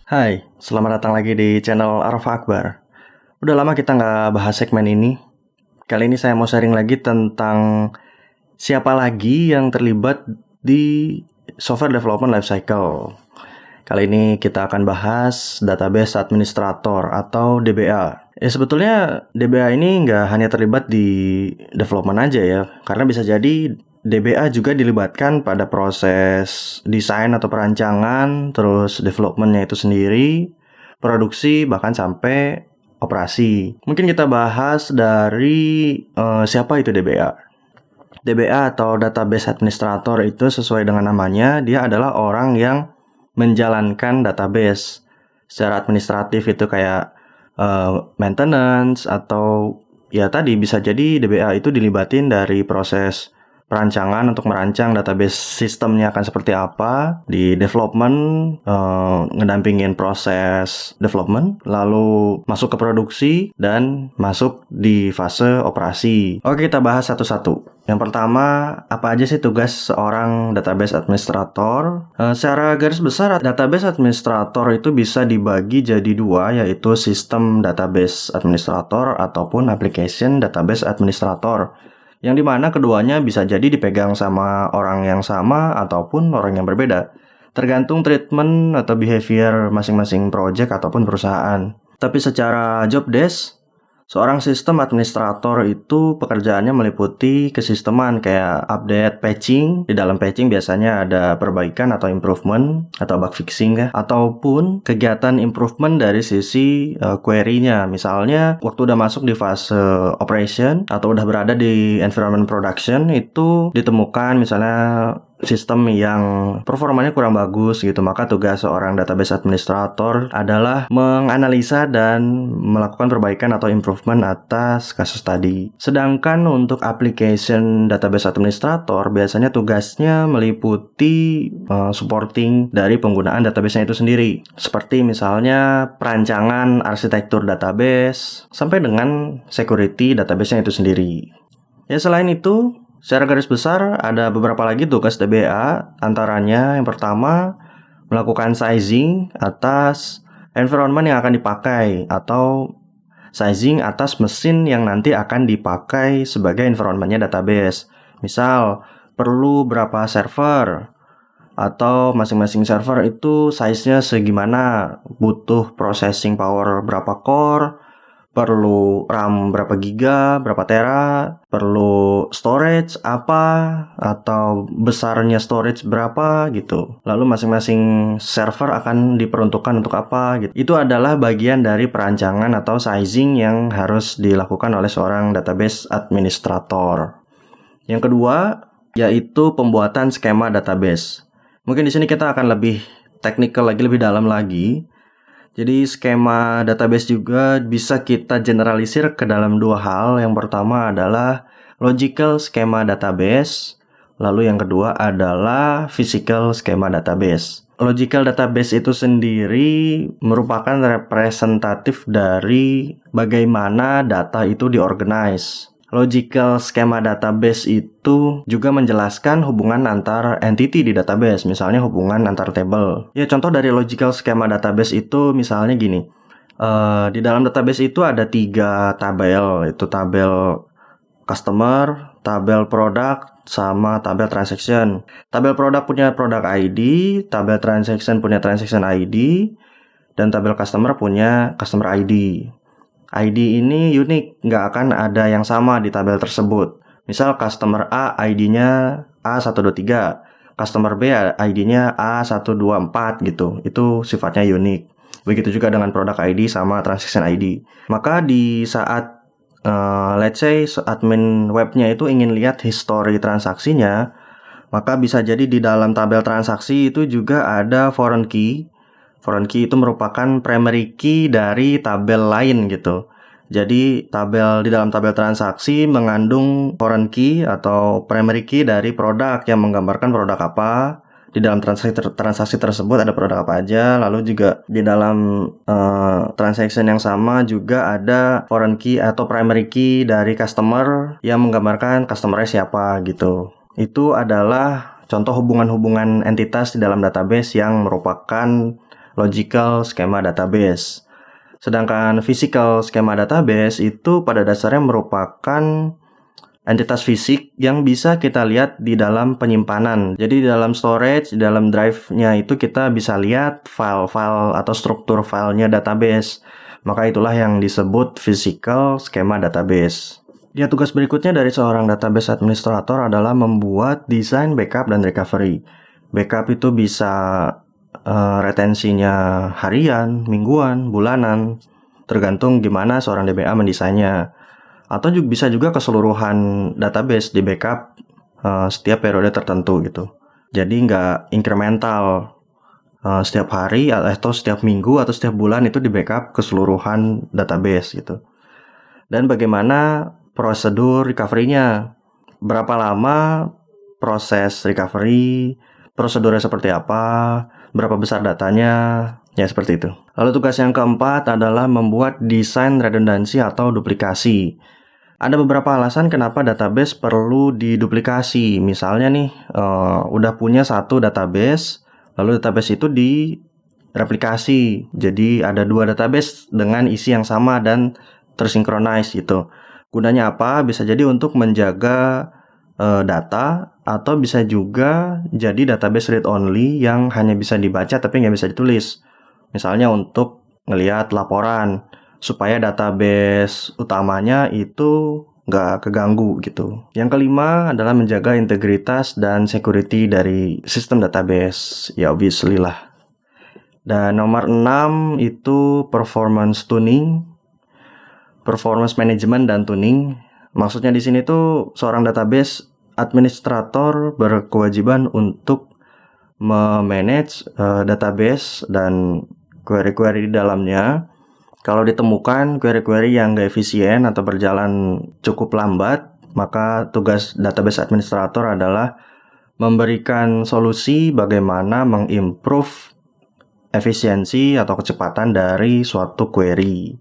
Hai, selamat datang lagi di channel Arfa Akbar. Udah lama kita nggak bahas segmen ini. Kali ini saya mau sharing lagi tentang siapa lagi yang terlibat di software development lifecycle. Kali ini kita akan bahas database administrator atau DBA. Sebetulnya DBA ini nggak hanya terlibat di development aja ya, karena bisa jadi DBA juga dilibatkan pada proses desain atau perancangan, terus developmentnya itu sendiri, produksi, bahkan sampai operasi. Mungkin kita bahas dari siapa itu DBA. DBA atau Database Administrator itu sesuai dengan namanya, dia adalah orang yang menjalankan database secara administratif. Itu kayak maintenance, atau ya tadi bisa jadi DBA itu dilibatin dari proses perancangan untuk merancang database sistemnya akan seperti apa, di development, ngedampingin proses development, lalu masuk ke produksi, dan masuk di fase operasi. Oke, kita bahas satu-satu. Yang pertama, apa aja sih tugas seorang database administrator? Secara garis besar, database administrator itu bisa dibagi jadi dua, yaitu sistem database administrator ataupun application database administrator, yang dimana keduanya bisa jadi dipegang sama orang yang sama ataupun orang yang berbeda, tergantung treatment atau behavior masing-masing project ataupun perusahaan. Tapi secara job desk, seorang sistem administrator itu pekerjaannya meliputi kesisteman kayak update, patching. Di dalam patching biasanya ada perbaikan atau improvement atau bug fixing ya, ataupun kegiatan improvement dari sisi query-nya. Misalnya waktu udah masuk di fase operation atau udah berada di environment production, itu ditemukan misalnya sistem yang performanya kurang bagus gitu, maka tugas seorang database administrator adalah menganalisa dan melakukan perbaikan atau improvement atas kasus tadi. Sedangkan untuk application database administrator biasanya tugasnya meliputi supporting dari penggunaan database-nya itu sendiri, seperti misalnya perancangan arsitektur database sampai dengan security database-nya itu sendiri. Ya, selain itu, secara garis besar ada beberapa lagi tugas DBA, antaranya yang pertama melakukan sizing atas environment yang akan dipakai atau sizing atas mesin yang nanti akan dipakai sebagai environmentnya database. Misal perlu berapa server, atau masing-masing server itu size-nya segimana, butuh processing power berapa core, perlu RAM berapa giga, berapa tera, perlu storage apa, atau besarnya storage berapa gitu. Lalu masing-masing server akan diperuntukkan untuk apa gitu. Itu adalah bagian dari perancangan atau sizing yang harus dilakukan oleh seorang database administrator. Yang kedua, yaitu pembuatan skema database. Mungkin di sini kita akan lebih technical lagi, lebih dalam lagi. Jadi skema database juga bisa kita generalisir ke dalam dua hal. Yang pertama adalah logical schema database, lalu yang kedua adalah physical schema database. Logical database itu sendiri merupakan representatif dari bagaimana data itu diorganize. Logical schema database itu juga menjelaskan hubungan antar entity di database, misalnya hubungan antar table. Ya, contoh dari logical schema database itu misalnya gini. Di dalam database itu ada 3 tabel, itu tabel customer, tabel product, sama tabel transaction. Tabel product punya product ID, tabel transaction punya transaction ID, dan tabel customer punya customer ID. ID ini unik, nggak akan ada yang sama di tabel tersebut. Misal customer A ID-nya A123, customer B ID-nya A124 gitu. Itu sifatnya unik. Begitu juga dengan product ID sama transaction ID. Maka di saat let's say admin webnya itu ingin lihat history transaksinya, maka bisa jadi di dalam tabel transaksi itu juga ada foreign key. Foreign key itu merupakan primary key dari tabel lain gitu. Jadi di dalam tabel transaksi mengandung foreign key atau primary key dari produk yang menggambarkan produk apa. Di dalam transaksi tersebut ada produk apa aja. Lalu juga di dalam transaction yang sama juga ada foreign key atau primary key dari customer yang menggambarkan customer-nya siapa gitu. Itu adalah contoh hubungan-hubungan entitas di dalam database yang merupakan logical schema database. Sedangkan physical schema database itu pada dasarnya merupakan entitas fisik yang bisa kita lihat di dalam penyimpanan. Jadi di dalam storage, di dalam drive-nya itu kita bisa lihat file-file atau struktur filenya database. Maka itulah yang disebut physical schema database. Ya, tugas berikutnya dari seorang database administrator adalah membuat desain backup dan recovery. Backup itu bisa retensinya harian, mingguan, bulanan, tergantung gimana seorang DBA mendesainnya. Atau bisa juga keseluruhan database di backup setiap periode tertentu gitu. Jadi nggak incremental setiap hari atau setiap minggu atau setiap bulan itu di backup keseluruhan database gitu. Dan bagaimana prosedur recovery-nya? Berapa lama proses recovery? Prosedurnya seperti apa? Berapa besar datanya? Ya, seperti itu. Lalu tugas yang keempat adalah membuat desain redundansi atau duplikasi. Ada beberapa alasan kenapa database perlu diduplikasi. Misalnya nih, udah punya satu database, lalu database itu direplikasi. Jadi ada dua database dengan isi yang sama dan tersinkronis gitu. Gunanya apa? Bisa jadi untuk menjaga data, atau bisa juga jadi database read only yang hanya bisa dibaca tapi nggak bisa ditulis. Misalnya untuk ngelihat laporan, supaya database utamanya itu nggak keganggu gitu. Yang kelima adalah menjaga integritas dan security dari sistem database. Ya, obviously lah. Dan nomor 6 itu performance tuning, performance management dan tuning. Maksudnya di sini tuh seorang database administrator berkewajiban untuk memanage database dan query-query di dalamnya. Kalau ditemukan query-query yang nggak efisien atau berjalan cukup lambat, maka tugas database administrator adalah memberikan solusi bagaimana mengimprove efisiensi atau kecepatan dari suatu query.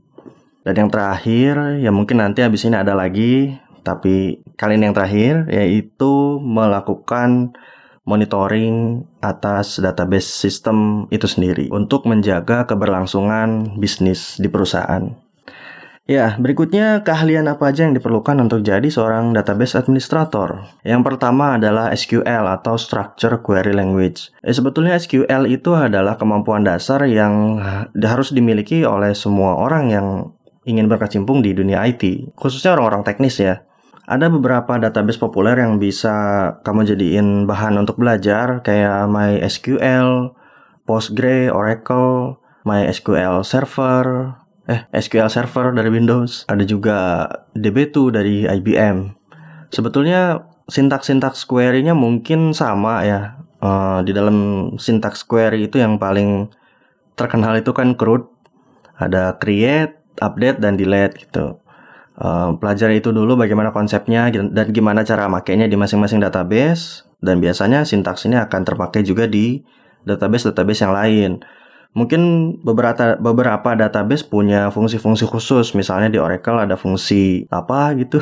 Dan yang terakhir, ya mungkin nanti habis ini ada lagi, tapi kali ini yang terakhir, yaitu melakukan monitoring atas database sistem itu sendiri untuk menjaga keberlangsungan bisnis di perusahaan. Ya, berikutnya keahlian apa aja yang diperlukan untuk jadi seorang database administrator? Yang pertama adalah SQL atau Structure Query Language. Sebetulnya SQL itu adalah kemampuan dasar yang harus dimiliki oleh semua orang yang ingin berkecimpung di dunia IT, khususnya orang-orang teknis ya. Ada beberapa database populer yang bisa kamu jadiin bahan untuk belajar, kayak MySQL, Postgre, Oracle, MySQL Server, SQL Server dari Windows. Ada juga DB2 dari IBM. Sebetulnya sintaks-sintaks query-nya mungkin sama ya. Di dalam sintaks query itu yang paling terkenal itu kan CRUD. Ada create, update, dan delete gitu. Pelajari itu dulu bagaimana konsepnya dan gimana cara makainya di masing-masing database, dan biasanya sintaks ini akan terpakai juga di database-database yang lain. Mungkin beberapa database punya fungsi-fungsi khusus, misalnya di Oracle ada fungsi apa gitu,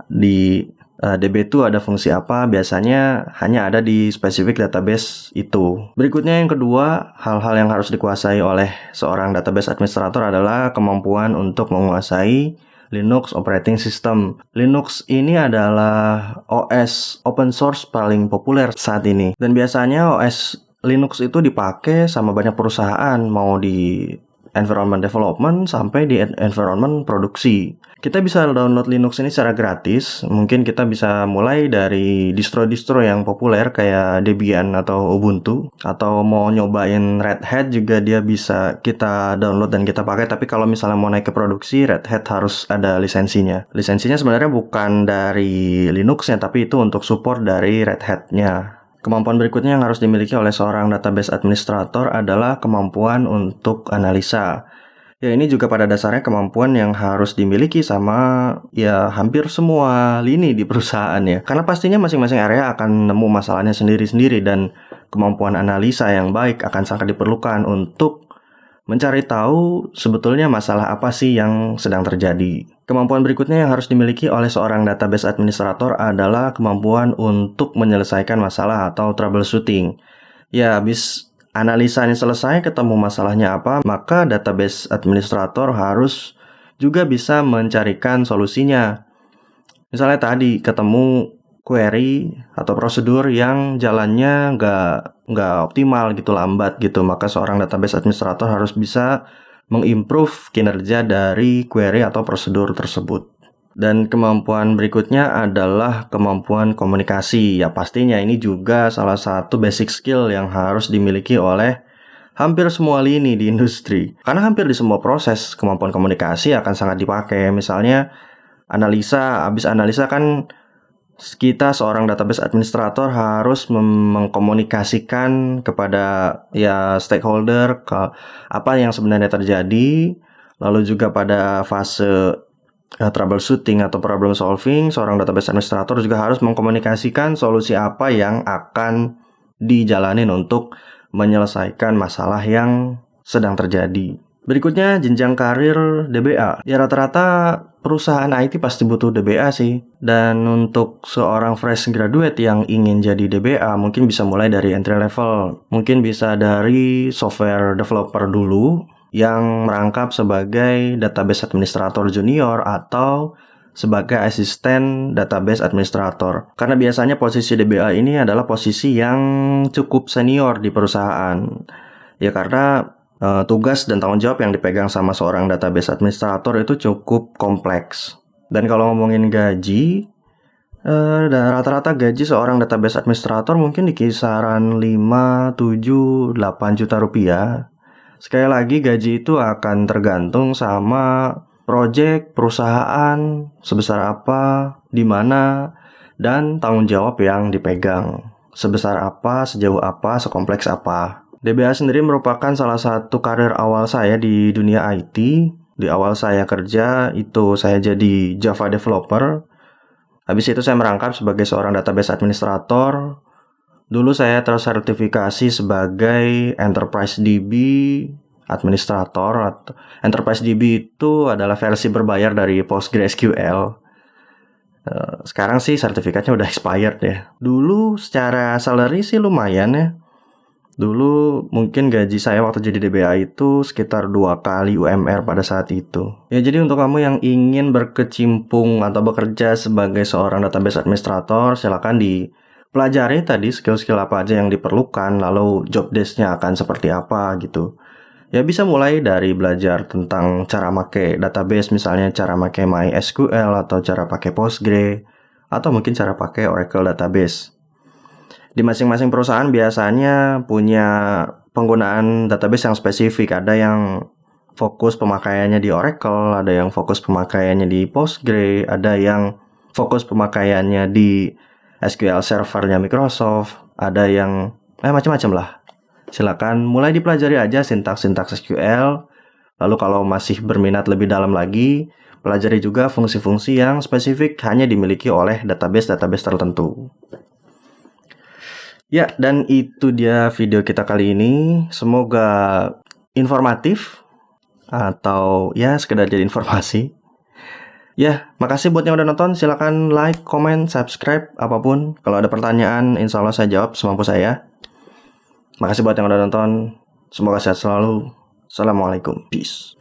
di DB2 ada fungsi apa, biasanya hanya ada di spesifik database itu. Berikutnya yang kedua, hal-hal yang harus dikuasai oleh seorang database administrator adalah kemampuan untuk menguasai Linux operating system. Linux ini adalah OS open source paling populer saat ini. Dan biasanya OS Linux itu dipakai sama banyak perusahaan, mau di environment development sampai di environment produksi. Kita bisa download Linux ini secara gratis. Mungkin kita bisa mulai dari distro-distro yang populer kayak Debian atau Ubuntu. Atau mau nyobain Red Hat juga dia bisa kita download dan kita pakai. Tapi kalau misalnya mau naik ke produksi, Red Hat harus ada lisensinya. Lisensinya sebenarnya bukan dari Linux-nya, tapi itu untuk support dari Red Hat-nya. Kemampuan berikutnya yang harus dimiliki oleh seorang database administrator adalah kemampuan untuk analisa. Ya, ini juga pada dasarnya kemampuan yang harus dimiliki sama ya hampir semua lini di perusahaan ya. Karena pastinya masing-masing area akan nemu masalahnya sendiri-sendiri, dan kemampuan analisa yang baik akan sangat diperlukan untuk mencari tahu sebetulnya masalah apa sih yang sedang terjadi. Kemampuan berikutnya yang harus dimiliki oleh seorang database administrator adalah kemampuan untuk menyelesaikan masalah atau troubleshooting. Ya, analisanya selesai, ketemu masalahnya apa, maka database administrator harus juga bisa mencarikan solusinya. Misalnya tadi ketemu query atau prosedur yang jalannya nggak optimal gitu, lambat gitu, maka seorang database administrator harus bisa mengimprove kinerja dari query atau prosedur tersebut. Dan kemampuan berikutnya adalah kemampuan komunikasi. Ya pastinya ini juga salah satu basic skill yang harus dimiliki oleh hampir semua lini di industri. Karena hampir di semua proses kemampuan komunikasi akan sangat dipakai. Misalnya habis analisa kan kita seorang database administrator harus mengkomunikasikan kepada stakeholder ke apa yang sebenarnya terjadi. Lalu juga pada fase troubleshooting atau problem solving, seorang database administrator juga harus mengkomunikasikan solusi apa yang akan dijalanin untuk menyelesaikan masalah yang sedang terjadi. Berikutnya, jenjang karir DBA. Ya rata-rata perusahaan IT pasti butuh DBA sih. Dan untuk seorang fresh graduate yang ingin jadi DBA, mungkin bisa mulai dari entry level. Mungkin bisa dari software developer dulu, yang merangkap sebagai database administrator junior atau sebagai asisten database administrator. Karena biasanya posisi DBA ini adalah posisi yang cukup senior di perusahaan. Ya karena tugas dan tanggung jawab yang dipegang sama seorang database administrator itu cukup kompleks. Dan kalau ngomongin gaji, rata-rata gaji seorang database administrator mungkin di kisaran 5, 7, 8 juta rupiah. Sekali lagi, gaji itu akan tergantung sama proyek, perusahaan, sebesar apa, di mana, dan tanggung jawab yang dipegang. Sebesar apa, sejauh apa, sekompleks apa. DBA sendiri merupakan salah satu karir awal saya di dunia IT. Di awal saya kerja, itu saya jadi Java developer. Habis itu saya merangkap sebagai seorang database administrator. Dulu saya tersertifikasi sebagai Enterprise DB administrator. Enterprise DB itu adalah versi berbayar dari PostgreSQL. Sekarang sih sertifikatnya udah expired ya. Dulu secara salary sih lumayan ya. Dulu mungkin gaji saya waktu jadi DBA itu sekitar 2 kali UMR pada saat itu. Ya jadi untuk kamu yang ingin berkecimpung atau bekerja sebagai seorang database administrator, silakan pelajari tadi skill-skill apa aja yang diperlukan, lalu job desk-nya akan seperti apa gitu. Ya bisa mulai dari belajar tentang cara pakai database, misalnya cara pakai MySQL atau cara pakai Postgre, atau mungkin cara pakai Oracle database. Di masing-masing perusahaan biasanya punya penggunaan database yang spesifik. Ada yang fokus pemakaiannya di Oracle, ada yang fokus pemakaiannya di Postgre, ada yang fokus pemakaiannya di SQL servernya Microsoft, ada yang macam-macam lah. Silakan mulai dipelajari aja sintaks-sintaks SQL. Lalu kalau masih berminat lebih dalam lagi, pelajari juga fungsi-fungsi yang spesifik hanya dimiliki oleh database-database tertentu. Ya, dan itu dia video kita kali ini. Semoga informatif atau ya sekedar jadi informasi. Ya, makasih buat yang udah nonton. Silakan like, comment, subscribe, apapun. Kalau ada pertanyaan, insya Allah saya jawab semampu saya. Makasih buat yang udah nonton. Semoga sehat selalu. Assalamualaikum. Peace.